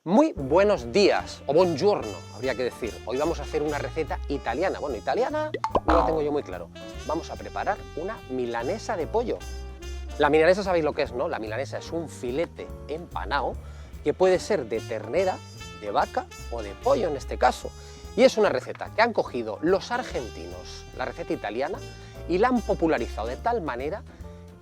Muy buenos días, o buongiorno, habría que decir. Hoy vamos a hacer una receta italiana. Bueno, italiana no lo tengo yo muy claro. Vamos a preparar una milanesa de pollo. La milanesa sabéis lo que es, ¿no? La milanesa es un filete empanado que puede ser de ternera, de vaca o de pollo en este caso. Y es una receta que han cogido los argentinos, la receta italiana, y la han popularizado de tal manera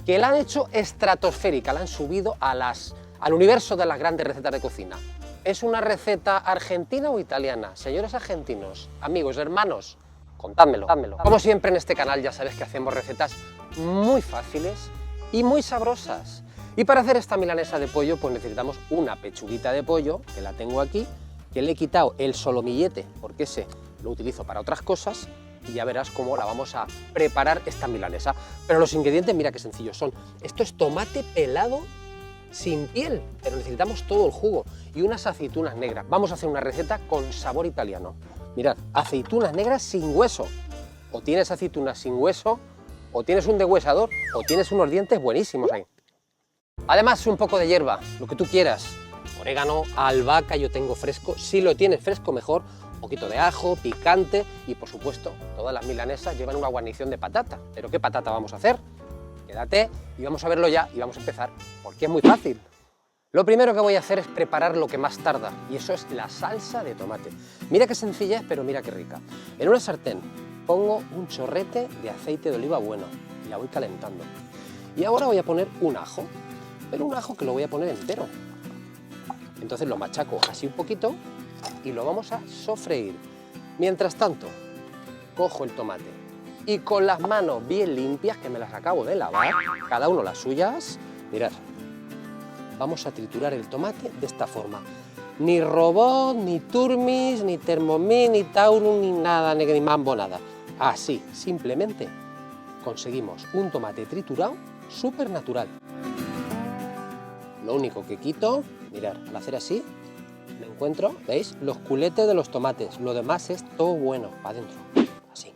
que la han hecho estratosférica, la han subido al universo de las grandes recetas de cocina. ¿Es una receta argentina o italiana? Señores argentinos, amigos, hermanos, contádmelo. Como siempre en este canal ya sabes que hacemos recetas muy fáciles y muy sabrosas. Y para hacer esta milanesa de pollo pues necesitamos una pechuguita de pollo, que la tengo aquí, que le he quitado el solomillete porque ese lo utilizo para otras cosas, y ya verás cómo la vamos a preparar esta milanesa. Pero los ingredientes, mira qué sencillos son. Esto es tomate pelado sin piel, pero necesitamos todo el jugo, y unas aceitunas negras. Vamos a hacer una receta con sabor italiano. Mirad, aceitunas negras sin hueso. O tienes aceitunas sin hueso, o tienes un deshuesador, o tienes unos dientes buenísimos ahí. Además, un poco de hierba, lo que tú quieras. Orégano, albahaca, yo tengo fresco. Si lo tienes fresco, mejor. Un poquito de ajo, picante y, por supuesto, todas las milanesas llevan una guarnición de patata. ¿Pero qué patata vamos a hacer? Quédate y vamos a verlo ya, y vamos a empezar, porque es muy fácil. Lo primero que voy a hacer es preparar lo que más tarda, y eso es la salsa de tomate. Mira qué sencilla es, pero mira qué rica. En una sartén pongo un chorrete de aceite de oliva bueno y la voy calentando. Y ahora voy a poner un ajo, pero un ajo que lo voy a poner entero. Entonces lo machaco así un poquito y lo vamos a sofreír. Mientras tanto, cojo el tomate y con las manos bien limpias, que me las acabo de lavar, cada uno las suyas, mirad, vamos a triturar el tomate de esta forma. Ni robot, ni turmis, ni Thermomix, ni Taurum, ni nada, ni mambo, nada. Así, simplemente, conseguimos un tomate triturado súper natural. Lo único que quito, mirad, al hacer así, me encuentro, ¿veis? Los culetes de los tomates. Lo demás es todo bueno, para adentro. Así.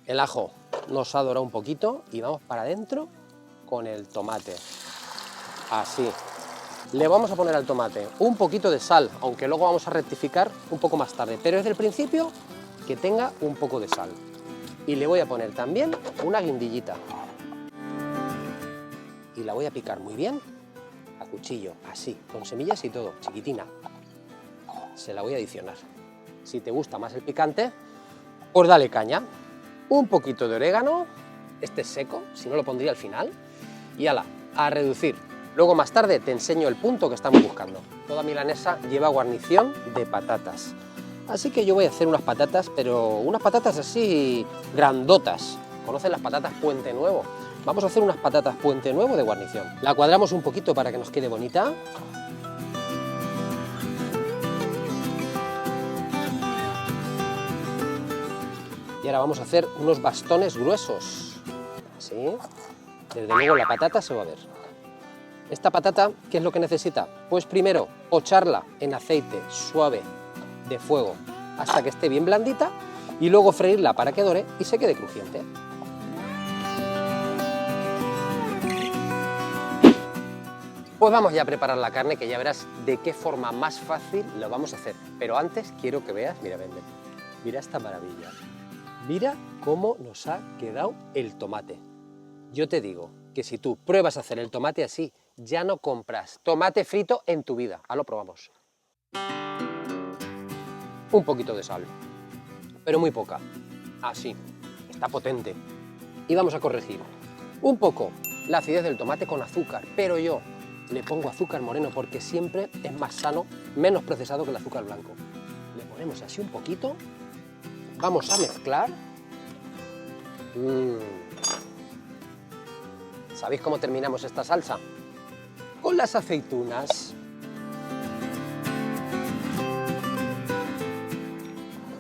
El ajo nos ha dorado un poquito y vamos para adentro con el tomate. Así. Le vamos a poner al tomate un poquito de sal, aunque luego vamos a rectificar un poco más tarde. Pero desde el principio que tenga un poco de sal. Y le voy a poner también una guindillita. Y la voy a picar muy bien a cuchillo, así, con semillas y todo, chiquitina. Se la voy a adicionar. Si te gusta más el picante, pues dale caña. Un poquito de orégano, este es seco, si no lo pondría al final, y ala, a reducir. Luego más tarde te enseño el punto que estamos buscando. Toda milanesa lleva guarnición de patatas. Así que yo voy a hacer unas patatas, pero unas patatas así grandotas. ¿Conocen las patatas Puente Nuevo? Vamos a hacer unas patatas Puente Nuevo de guarnición. La cuadramos un poquito para que nos quede bonita. Y ahora vamos a hacer unos bastones gruesos. Así. Desde luego la patata se va a ver. Esta patata, ¿qué es lo que necesita? Pues primero, pocharla en aceite suave de fuego hasta que esté bien blandita, y luego freírla para que dore y se quede crujiente. Pues vamos ya a preparar la carne, que ya verás de qué forma más fácil lo vamos a hacer. Pero antes quiero que veas, mira, ven, ven. Mira esta maravilla. Mira cómo nos ha quedado el tomate. Yo te digo que si tú pruebas a hacer el tomate así, ya no compras tomate frito en tu vida. Ahora lo probamos. Un poquito de sal, pero muy poca. Así, está potente. Y vamos a corregir un poco la acidez del tomate con azúcar, pero yo le pongo azúcar moreno porque siempre es más sano, menos procesado que el azúcar blanco. Le ponemos así un poquito. Vamos a mezclar. ¿Sabéis cómo terminamos esta salsa? Con las aceitunas.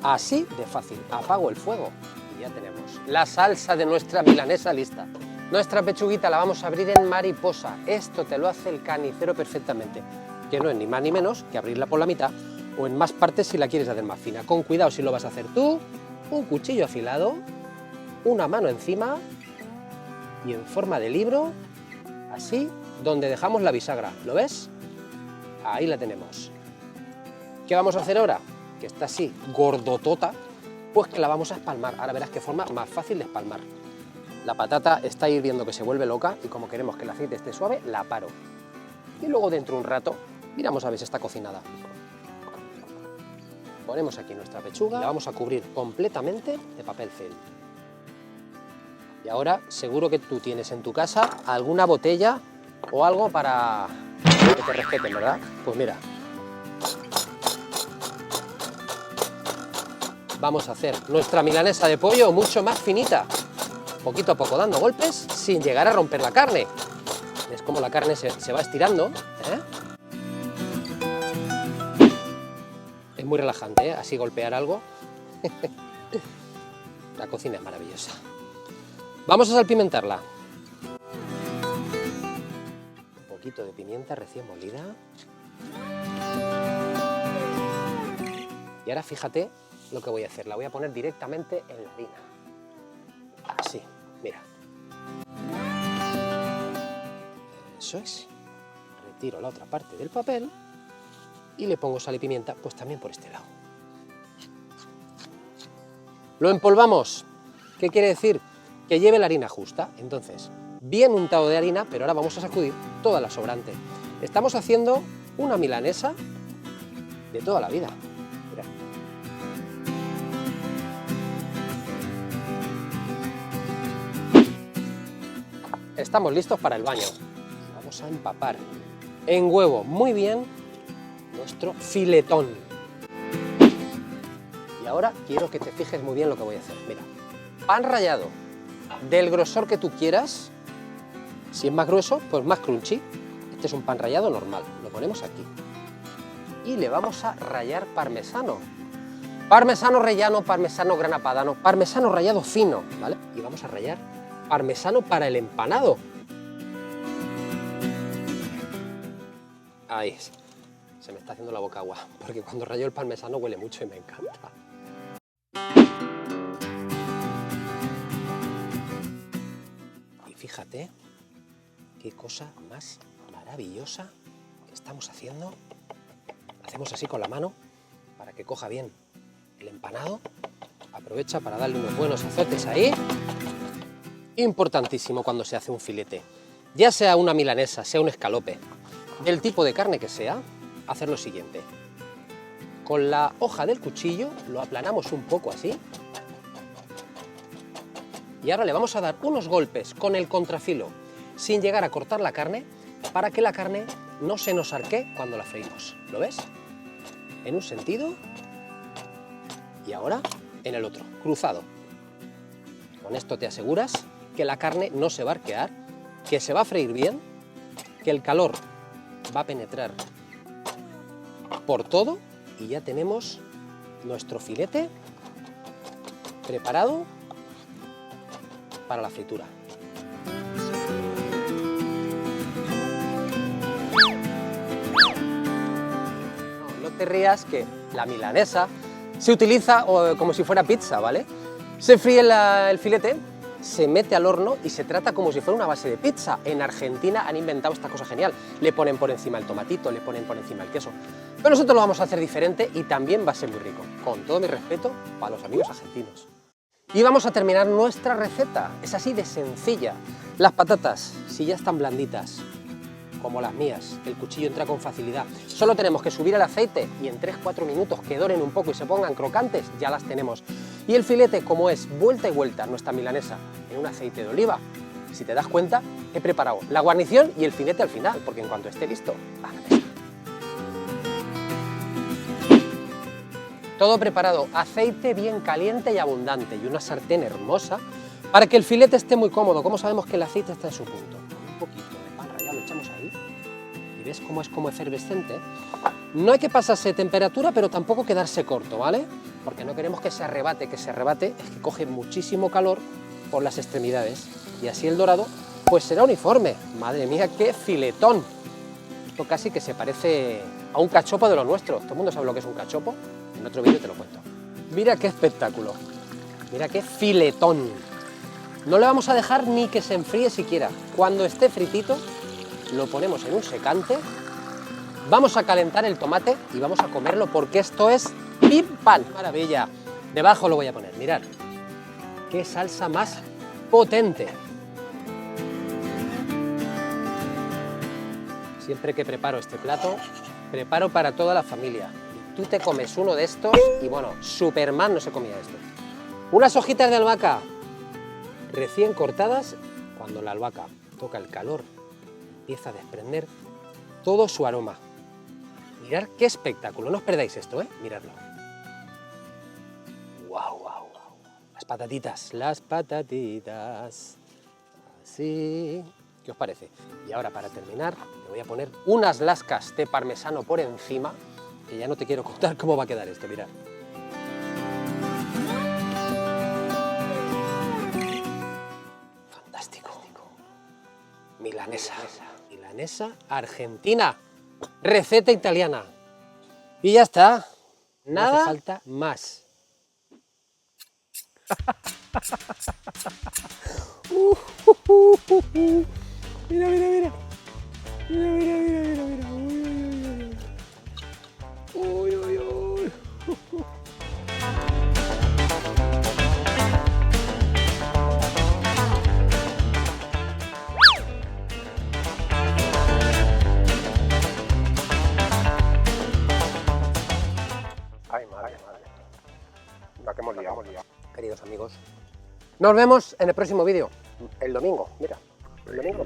Así de fácil. Apago el fuego y ya tenemos la salsa de nuestra milanesa lista. Nuestra pechuguita la vamos a abrir en mariposa. Esto te lo hace el carnicero perfectamente, que no es ni más ni menos que abrirla por la mitad, o en más partes si la quieres hacer más fina. Con cuidado si lo vas a hacer tú, un cuchillo afilado, una mano encima y en forma de libro, así, donde dejamos la bisagra. ¿Lo ves? Ahí la tenemos. ¿Qué vamos a hacer ahora? Que está así, gordotota, pues que la vamos a espalmar. Ahora verás qué forma más fácil de espalmar. La patata está hirviendo que se vuelve loca y como queremos que el aceite esté suave, la paro. Y luego dentro de un rato, miramos a ver si está cocinada. Ponemos aquí nuestra pechuga, la vamos a cubrir completamente de papel film. Y ahora seguro que tú tienes en tu casa alguna botella o algo para que te respeten, ¿verdad? Pues mira, vamos a hacer nuestra milanesa de pollo mucho más finita, poquito a poco dando golpes sin llegar a romper la carne. ¿Ves cómo la carne se va estirando? Es muy relajante, así golpear algo. La cocina es maravillosa. Vamos a salpimentarla. Un poquito de pimienta recién molida. Y ahora fíjate lo que voy a hacer. La voy a poner directamente en la harina. Así, mira. Eso es. Retiro la otra parte del papel y le pongo sal y pimienta, pues también por este lado. Lo empolvamos. ¿Qué quiere decir? Que lleve la harina justa. Entonces, bien untado de harina, pero ahora vamos a sacudir toda la sobrante. Estamos haciendo una milanesa de toda la vida. Mira. Estamos listos para el baño. Vamos a empapar en huevo muy bien nuestro filetón. Y ahora quiero que te fijes muy bien lo que voy a hacer. Mira, pan rallado del grosor que tú quieras. Si es más grueso, pues más crunchy. Este es un pan rallado normal. Lo ponemos aquí. Y le vamos a rallar parmesano. Parmesano rellano, parmesano grana padano, parmesano rallado fino, ¿vale? Y vamos a rallar parmesano para el empanado. Ahí es. Se me está haciendo la boca agua, porque cuando rayo el parmesano huele mucho y me encanta. Y fíjate qué cosa más maravillosa que estamos haciendo. Hacemos así con la mano para que coja bien el empanado. Aprovecha para darle unos buenos azotes ahí. Importantísimo cuando se hace un filete, ya sea una milanesa, sea un escalope, del tipo de carne que sea, hacer lo siguiente. Con la hoja del cuchillo lo aplanamos un poco así. Y ahora le vamos a dar unos golpes con el contrafilo, sin llegar a cortar la carne, para que la carne no se nos arquee cuando la freímos. ¿Lo ves? En un sentido y ahora en el otro, cruzado. Con esto te aseguras que la carne no se va a arquear, que se va a freír bien, que el calor va a penetrar por todo y ya tenemos nuestro filete preparado para la fritura. No te rías que la milanesa se utiliza como si fuera pizza, ¿vale? Se fríe el filete, se mete al horno y se trata como si fuera una base de pizza. En Argentina han inventado esta cosa genial. Le ponen por encima el tomatito, le ponen por encima el queso. Pero nosotros lo vamos a hacer diferente y también va a ser muy rico. Con todo mi respeto para los amigos argentinos. Y vamos a terminar nuestra receta. Es así de sencilla. Las patatas, si ya están blanditas, como las mías, el cuchillo entra con facilidad. Solo tenemos que subir el aceite y en 3-4 minutos que doren un poco y se pongan crocantes, ya las tenemos. Y el filete, como es vuelta y vuelta nuestra milanesa en un aceite de oliva, si te das cuenta, he preparado la guarnición y el filete al final, porque en cuanto esté listo, ¡a la mesa! Todo preparado, aceite bien caliente y abundante y una sartén hermosa para que el filete esté muy cómodo. ¿Cómo sabemos que el aceite está en su punto? Con un poquito de pan rallado lo echamos ahí y ves cómo es como efervescente. No hay que pasarse de temperatura, pero tampoco quedarse corto, ¿vale? Porque no queremos que se arrebate, es que coge muchísimo calor por las extremidades y así el dorado pues será uniforme. Madre mía, qué filetón. Esto casi que se parece a un cachopo de lo nuestro. ¿Todo el mundo sabe lo que es un cachopo? En otro vídeo te lo cuento. Mira qué espectáculo, mira qué filetón. No le vamos a dejar ni que se enfríe siquiera. Cuando esté fritito, lo ponemos en un secante Vamos a calentar el tomate y vamos a comerlo porque esto es pim pam. Maravilla. Debajo lo voy a poner, mirad. Qué salsa más potente. Siempre que preparo este plato, preparo para toda la familia. Tú te comes uno de estos y bueno, Superman no se comía esto. Unas hojitas de albahaca recién cortadas. Cuando la albahaca toca el calor, empieza a desprender todo su aroma. Mirad qué espectáculo, no os perdáis esto, ¿eh? Miradlo. ¡Guau, guau, guau! Las patatitas. Así. ¿Qué os parece? Y ahora, para terminar, le voy a poner unas lascas de parmesano por encima, que ya no te quiero contar cómo va a quedar esto, mirad. Fantástico. Milanesa argentina. Receta italiana. Y ya está. Nada. No hace falta más. Mira. Mira. Uy. Ay, madre. La que hemos liado. Queridos amigos, nos vemos en el próximo vídeo. El domingo, mira. El domingo.